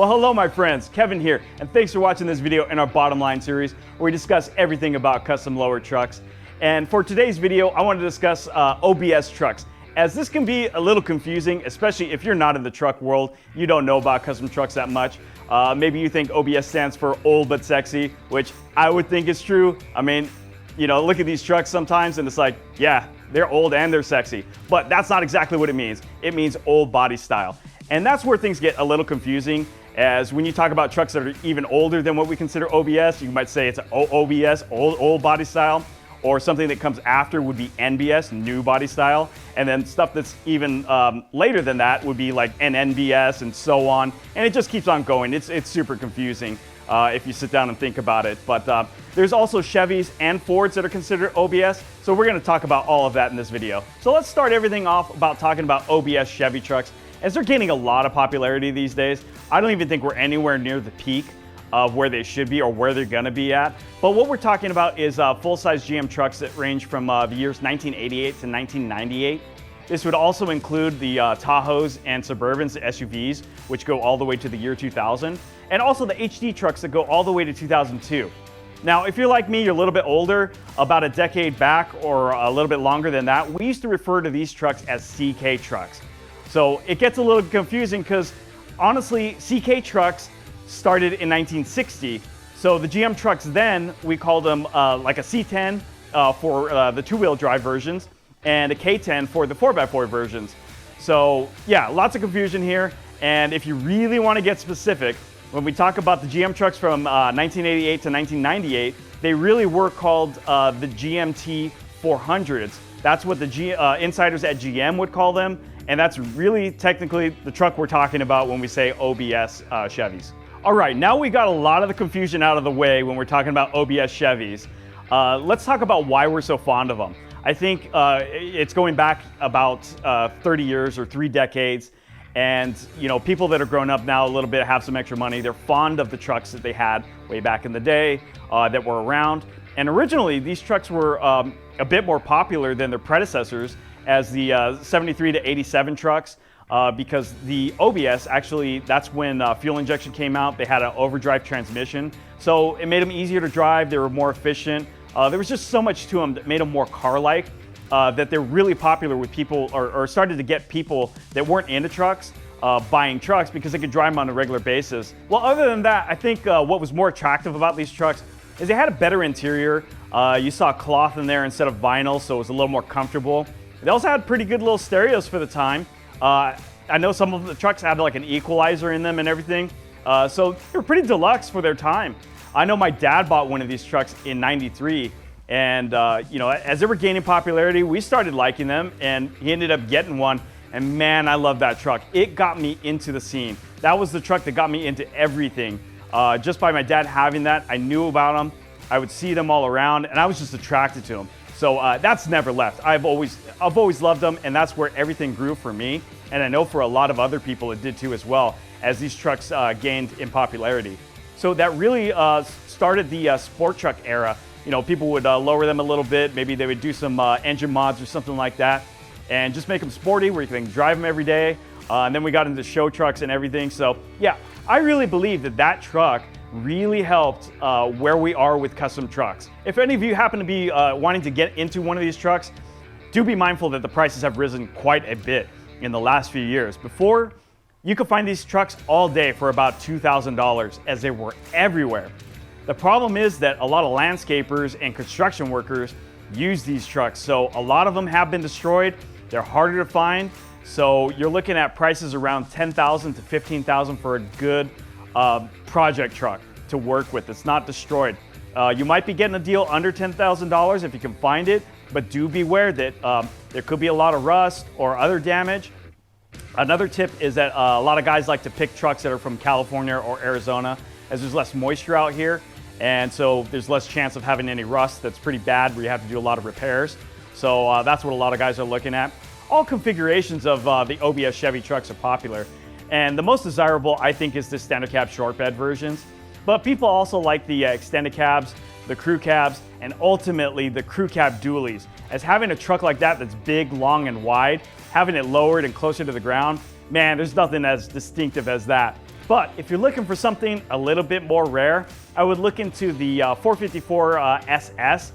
Well, hello my friends, Kevin here, and thanks for watching this video in our bottom line series where we discuss everything about custom lower trucks. And for today's video, I want to discuss OBS trucks, as this can be a little confusing, especially if you're not in the truck world, you don't know about custom trucks that much. Maybe you think OBS stands for old but sexy, which I would think is true. I mean, you know, look at these trucks sometimes and it's like, yeah, they're old and they're sexy, but that's not exactly what it means. It means old body style. And that's where things get a little confusing, as when you talk about trucks that are even older than what we consider OBS, you might say it's OBS, old body style, or something that comes after would be NBS, new body style, and then stuff that's even later than that would be like NNBS and so on, and it just keeps on going. It's super confusing if you sit down and think about it. But there's also Chevys and Fords that are considered OBS, so we're going to talk about all of that in this video. So let's start everything off about talking about OBS Chevy trucks, as they're gaining a lot of popularity these days. I don't even think we're anywhere near the peak of where they should be or where they're going to be at. But what we're talking about is full-size GM trucks that range from the years 1988 to 1998. This would also include the Tahoes and Suburbans, the SUVs, which go all the way to the year 2000, and also the HD trucks that go all the way to 2002. Now, if you're like me, you're a little bit older, about a decade back or a little bit longer than that, we used to refer to these trucks as CK trucks. So it gets a little confusing because honestly, CK trucks started in 1960. So the GM trucks then, we called them like a C10 for the two-wheel drive versions and a K10 for the 4x4 versions. So yeah, lots of confusion here. And if you really want to get specific, when we talk about the GM trucks from 1988 to 1998, they really were called the GMT 400s. That's what the insiders at GM would call them. And that's really technically the truck we're talking about when we say OBS Chevys. All right, now we got a lot of the confusion out of the way when we're talking about OBS Chevys. Let's talk about why we're so fond of them. I think it's going back about 30 years or 3 decades. And you know, people that are grown up now a little bit, have some extra money, they're fond of the trucks that they had way back in the day that were around. And originally, these trucks were a bit more popular than their predecessors, as the 73 to 87 trucks, because the OBS, actually, that's when fuel injection came out. They had an overdrive transmission, so it made them easier to drive. They were more efficient. There was just so much to them that made them more car-like, that they're really popular with people, or started to get people that weren't into trucks buying trucks because they could drive them on a regular basis. Well, other than that, I think what was more attractive about these trucks is they had a better interior. You saw cloth in there instead of vinyl, so it was a little more comfortable. They also had pretty good little stereos for the time. I know some of the trucks had like an equalizer in them and everything. So they were pretty deluxe for their time. I know my dad bought one of these trucks in '93, and you know, as they were gaining popularity, we started liking them, and he ended up getting one. And man, I love that truck. It got me into the scene. That was the truck that got me into everything. Just by my dad having that, I knew about them. I would see them all around, and I was just attracted to them. So that's never left. I've always loved them, and that's where everything grew for me. And I know for a lot of other people it did too as well, as these trucks gained in popularity. So that really started the sport truck era. You know, people would lower them a little bit. Maybe they would do some engine mods or something like that, and just make them sporty where you can drive them every day. And then we got into show trucks and everything. So yeah, I really believe that that truck really helped where we are with custom trucks. If any of you happen to be wanting to get into one of these trucks, do be mindful that the prices have risen quite a bit in the last few years. Before, you could find these trucks all day for about $2,000, as they were everywhere. The problem is that a lot of landscapers and construction workers use these trucks, so a lot of them have been destroyed. They're harder to find, so you're looking at prices around $10,000 to $15,000 for a good project truck to work with. It's not destroyed. You might be getting a deal under $10,000 if you can find it, but do beware that there could be a lot of rust or other damage. Another tip is that a lot of guys like to pick trucks that are from California or Arizona, as there's less moisture out here, and so there's less chance of having any rust that's pretty bad where you have to do a lot of repairs. So that's what a lot of guys are looking at. All configurations of the OBS Chevy trucks are popular. And the most desirable, I think, is the standard cab short bed versions. But people also like the extended cabs, the crew cabs, and ultimately the crew cab dualies. As having a truck like that that's big, long, and wide, having it lowered and closer to the ground, man, there's nothing as distinctive as that. But if you're looking for something a little bit more rare, I would look into the 454 SS.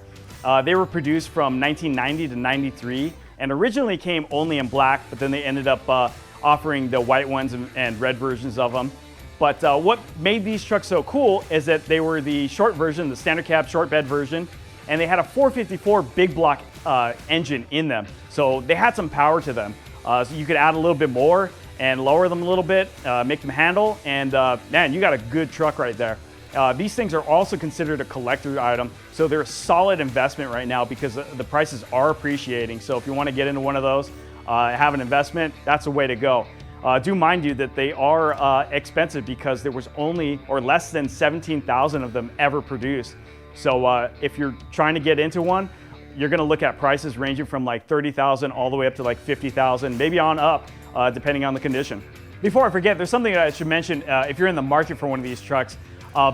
They were produced from 1990 to 93 and originally came only in black, but then they ended up offering the white ones and red versions of them. But what made these trucks so cool is that they were the short version, the standard cab short bed version, and they had a 454 big block engine in them. So they had some power to them. So you could add a little bit more and lower them a little bit, make them handle, and man, you got a good truck right there. These things are also considered a collector item, so they're a solid investment right now because the prices are appreciating. So if you want to get into one of those, have an investment, that's the way to go. Do mind you that they are expensive because there was only or less than 17,000 of them ever produced. So if you're trying to get into one, you're going to look at prices ranging from like 30,000 all the way up to like 50,000, maybe on up, depending on the condition. Before I forget, there's something that I should mention. If you're in the market for one of these trucks,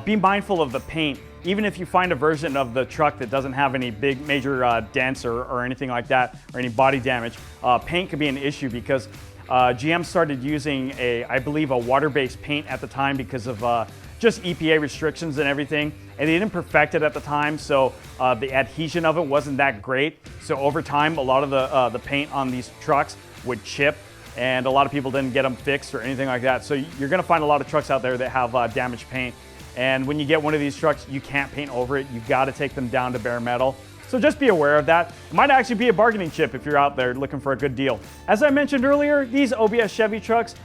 be mindful of the paint. Even if you find a version of the truck that doesn't have any big major dents or anything like that, or any body damage, paint could be an issue because GM started using I believe a water-based paint at the time because of just EPA restrictions and everything, and they didn't perfect it at the time, so the adhesion of it wasn't that great. So over time, a lot of the paint on these trucks would chip, and a lot of people didn't get them fixed or anything like that. So you're gonna find a lot of trucks out there that have damaged paint. And when you get one of these trucks, you can't paint over it. You've got to take them down to bare metal. So just be aware of that. It might actually be a bargaining chip if you're out there looking for a good deal. As I mentioned earlier, these OBS Chevy trucks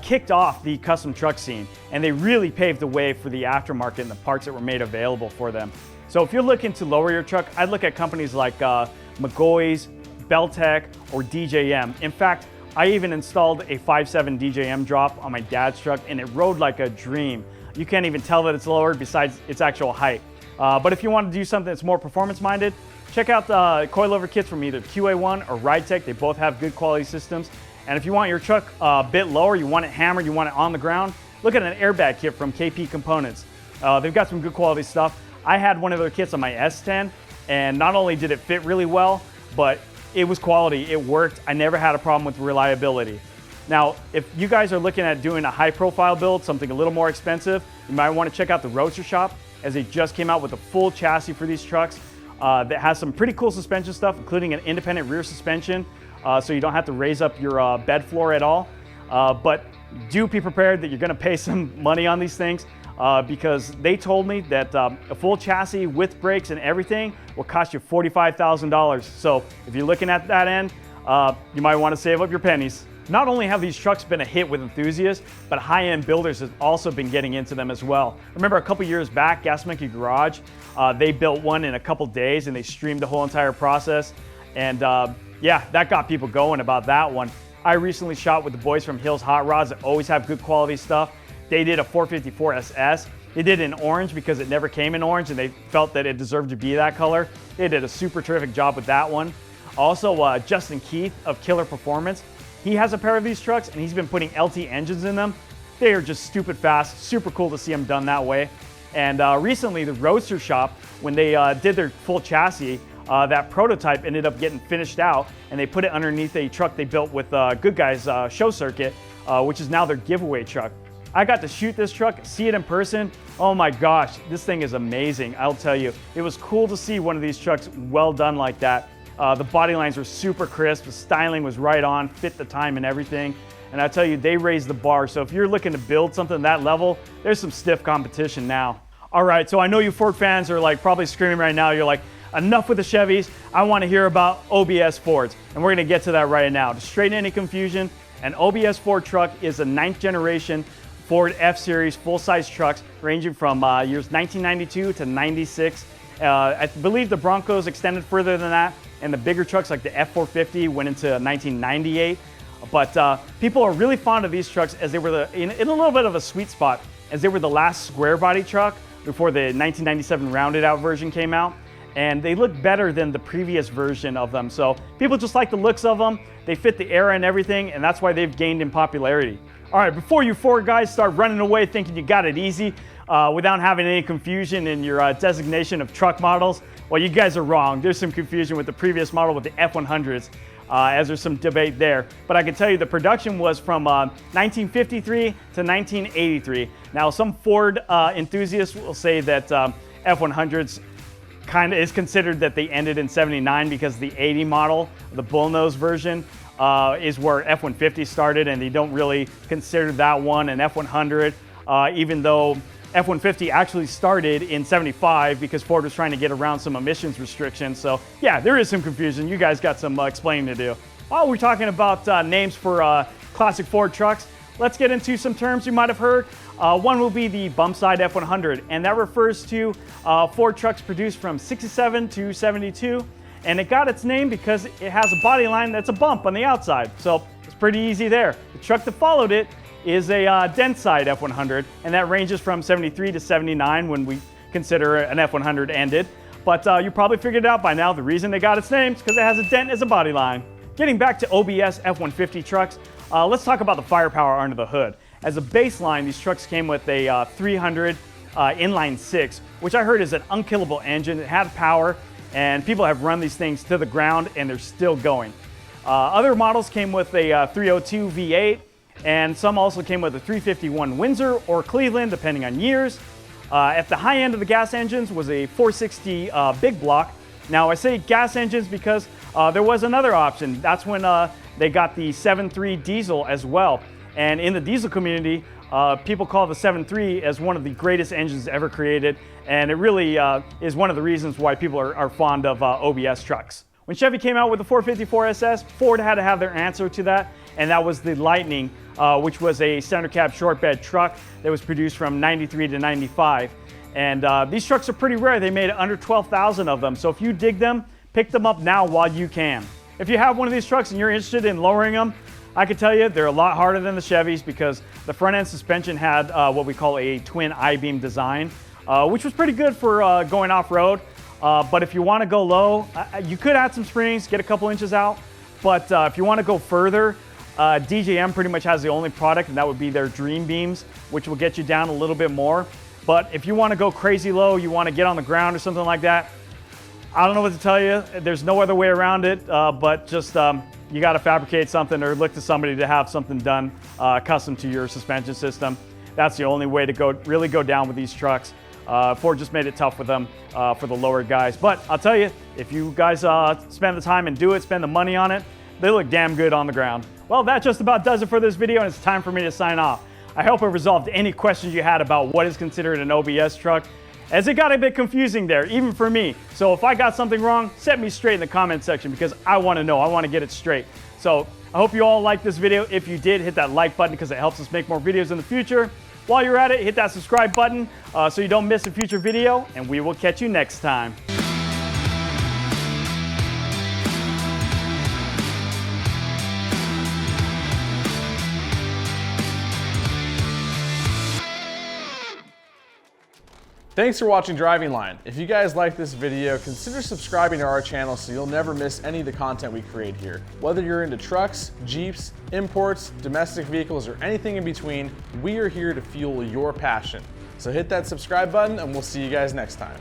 kicked off the custom truck scene, and they really paved the way for the aftermarket and the parts that were made available for them. So if you're looking to lower your truck, I'd look at companies like McGaughy's, Beltec, or DJM. In fact, I even installed a 5.7 DJM drop on my dad's truck, and it rode like a dream. You can't even tell that it's lowered besides its actual height. But if you want to do something that's more performance-minded, check out the coilover kits from either QA1 or RideTech. They both have good quality systems. And if you want your truck a bit lower, you want it hammered, you want it on the ground, look at an airbag kit from KP Components. They've got some good quality stuff. I had one of their kits on my S10, and not only did it fit really well, but it was quality, it worked. I never had a problem with reliability. Now, if you guys are looking at doing a high-profile build, something a little more expensive, you might want to check out the Roadster Shop, as they just came out with a full chassis for these trucks that has some pretty cool suspension stuff, including an independent rear suspension, so you don't have to raise up your bed floor at all. But do be prepared that you're going to pay some money on these things because they told me that a full chassis with brakes and everything will cost you $45,000. So if you're looking at that end, you might want to save up your pennies. Not only have these trucks been a hit with enthusiasts, but high-end builders have also been getting into them as well. Remember a couple years back, Gas Monkey Garage, they built one in a couple days and they streamed the whole entire process. And yeah, that got people going about that one. I recently shot with the boys from Hills Hot Rods that always have good quality stuff. They did a 454 SS. They did it in orange because it never came in orange and they felt that it deserved to be that color. They did a super terrific job with that one. Also, Justin Keith of Killer Performance, he has a pair of these trucks and he's been putting LT engines in them. They are just stupid fast, super cool to see them done that way. And recently the Roadster Shop, when they did their full chassis, that prototype ended up getting finished out and they put it underneath a truck they built with Good Guys show circuit, which is now their giveaway truck. I got to shoot this truck, see it in person. Oh my gosh, this thing is amazing, I'll tell you. It was cool to see one of these trucks well done like that. The body lines were super crisp, the styling was right on, fit the time and everything. And I tell you, they raised the bar. So if you're looking to build something at that level, there's some stiff competition now. All right, so I know you Ford fans are like probably screaming right now. You're like, enough with the Chevys. I want to hear about OBS Fords. And we're going to get to that right now. To straighten any confusion, an OBS Ford truck is a 9th generation Ford F-Series full-size trucks ranging from years 1992 to 96. I believe the Broncos extended further than that, and the bigger trucks like the F-450 went into 1998. But people are really fond of these trucks as they were in a little bit of a sweet spot, as they were the last square body truck before the 1997 rounded out version came out. And they look better than the previous version of them. So people just like the looks of them. They fit the era and everything, and that's why they've gained in popularity. All right, before you Ford guys start running away thinking you got it easy without having any confusion in your designation of truck models, well, you guys are wrong. There's some confusion with the previous model with the F100s. as there's some debate there. But I can tell you the production was from 1953 to 1983. Now, some Ford enthusiasts will say that F-100s kind of is considered that they ended in 79 because the 80 model, the bullnose version, is where F-150 started, and they don't really consider that one an F-100, even though F-150 actually started in 75 because Ford was trying to get around some emissions restrictions. So yeah, there is some confusion. You guys got some explaining to do. While we're talking about names for classic Ford trucks, let's get into some terms you might have heard. One will be the bump side F-100, and that refers to Ford trucks produced from 67 to 72. And it got its name because it has a body line that's a bump on the outside. So it's pretty easy there. The truck that followed it is a dent side F-100, and that ranges from 73 to 79 when we consider an F-100 ended. But you probably figured it out by now. The reason they got its name is because it has a dent as a body line. Getting back to OBS F-150 trucks, let's talk about the firepower under the hood. As a baseline, these trucks came with a 300 inline 6, which I heard is an unkillable engine. It had power, and people have run these things to the ground, and they're still going. Other models came with a 302 V8, and some also came with a 351 Windsor or Cleveland, depending on years. At the high end of the gas engines was a 460 big block. Now I say gas engines because there was another option. That's when they got the 7.3 diesel as well. And in the diesel community, people call the 7.3 as one of the greatest engines ever created. And it really is one of the reasons why people are fond of OBS trucks. When Chevy came out with the 454 SS, Ford had to have their answer to that, and that was the Lightning, which was a center cab short bed truck that was produced from 93 to 95. And these trucks are pretty rare. They made under 12,000 of them. So if you dig them, pick them up now while you can. If you have one of these trucks and you're interested in lowering them, I can tell you they're a lot harder than the Chevys because the front end suspension had what we call a twin I-beam design, which was pretty good for going off-road. But if you want to go low, you could add some springs, get a couple inches out. But if you want to go further, DJM pretty much has the only product, and that would be their Dream Beams, which will get you down a little bit more. But if you want to go crazy low, you want to get on the ground or something like that, I don't know what to tell you. There's no other way around it, but just you got to fabricate something or look to somebody to have something done custom to your suspension system. That's the only way to really go down with these trucks. Ford just made it tough with them for the lower guys. But I'll tell you, if you guys spend the time and do it, spend the money on it, they look damn good on the ground. Well, that just about does it for this video, and it's time for me to sign off. I hope I resolved any questions you had about what is considered an OBS truck, as it got a bit confusing there, even for me. So if I got something wrong, set me straight in the comment section because I want to know. I want to get it straight. So I hope you all liked this video. If you did, hit that like button because it helps us make more videos in the future. While you're at it, hit that subscribe button so you don't miss a future video, and we will catch you next time. Thanks for watching Driving Line. If you guys like this video, consider subscribing to our channel so you'll never miss any of the content we create here. Whether you're into trucks, Jeeps, imports, domestic vehicles, or anything in between, we are here to fuel your passion. So hit that subscribe button and we'll see you guys next time.